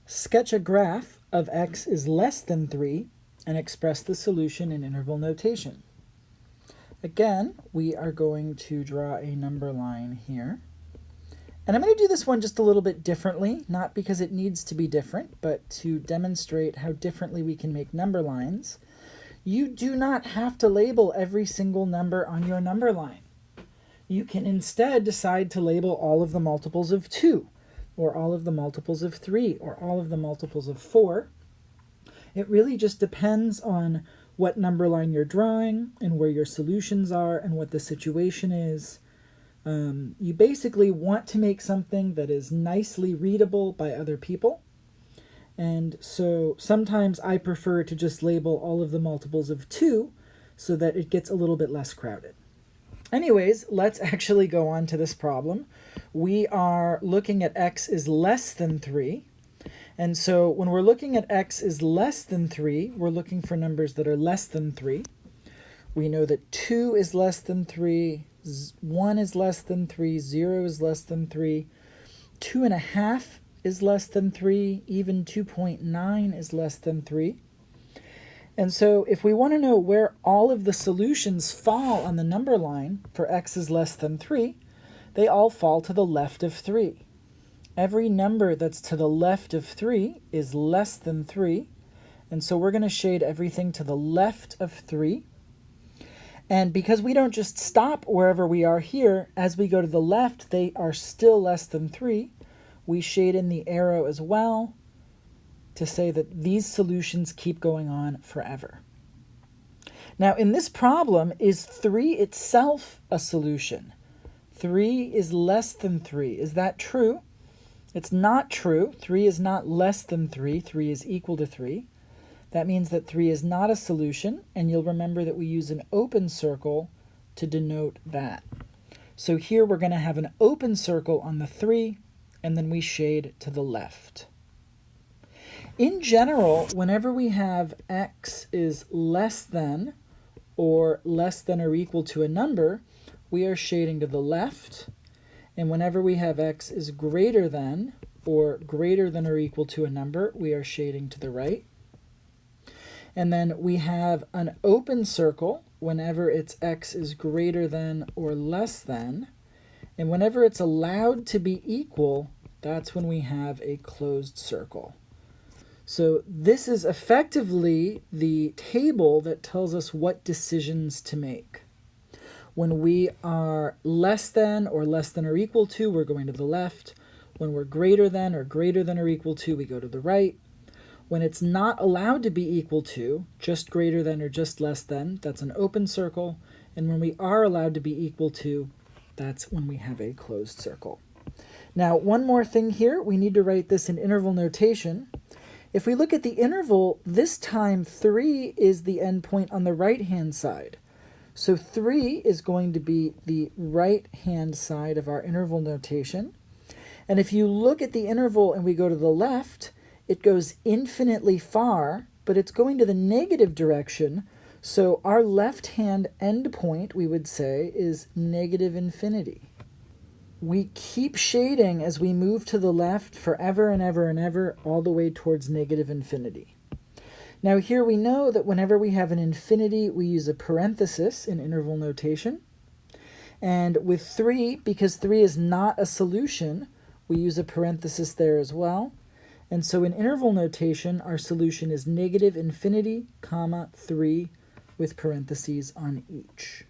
Sketch a graph of x is less than 3 and express the solution in interval notation. Again, we are going to draw a number line here. And I'm going to do this one just a little bit differently, not because it needs to be different, but to demonstrate how differently we can make number lines. You do not have to label every single number on your number line. You can instead decide to label all of the multiples of 2, or all of the multiples of 3, or all of the multiples of 4. It really just depends on what number line you're drawing and where your solutions are and what the situation is. You basically want to make something that is nicely readable by other people. And so sometimes I prefer to just label all of the multiples of 2 so that it gets a little bit less crowded. Anyways, let's actually go on to this problem. We are looking at x is less than 3. And so when we're looking at x is less than 3, we're looking for numbers that are less than 3. We know that 2 is less than 3, 1 is less than 3, 0 is less than 3, 2.5 is less than 3, even 2.9 is less than 3. And so if we want to know where all of the solutions fall on the number line for x is less than 3, they all fall to the left of 3. Every number that's to the left of 3 is less than 3, and so we're going to shade everything to the left of 3. And because we don't just stop wherever we are here, as we go to the left, they are still less than 3. We shade in the arrow as well to say that these solutions keep going on forever. Now, in this problem, is 3 itself a solution? 3 is less than 3. Is that true? It's not true. 3 is not less than 3. 3 is equal to 3. That means that 3 is not a solution, and you'll remember that we use an open circle to denote that. So here we're going to have an open circle on the 3, and then we shade to the left. In general, whenever we have x is less than or equal to a number, we are shading to the left. And whenever we have x is greater than or equal to a number, we are shading to the right. And then we have an open circle whenever it's x is greater than or less than. And whenever it's allowed to be equal, that's when we have a closed circle. So this is effectively the table that tells us what decisions to make. When we are less than or equal to, we're going to the left. When we're greater than or equal to, we go to the right. When it's not allowed to be equal to, just greater than or just less than, that's an open circle. And when we are allowed to be equal to, that's when we have a closed circle. Now, one more thing here, we need to write this in interval notation. If we look at the interval, this time 3 is the endpoint on the right-hand side. So 3 is going to be the right-hand side of our interval notation. And if you look at the interval and we go to the left, it goes infinitely far, but it's going to the negative direction. So our left-hand endpoint, we would say, is negative infinity. We keep shading as we move to the left forever and ever and ever, all the way towards negative infinity. Now here we know that whenever we have an infinity, we use a parenthesis in interval notation. And with 3, because 3 is not a solution, we use a parenthesis there as well. And so in interval notation, our solution is negative infinity, comma, 3, with parentheses on each.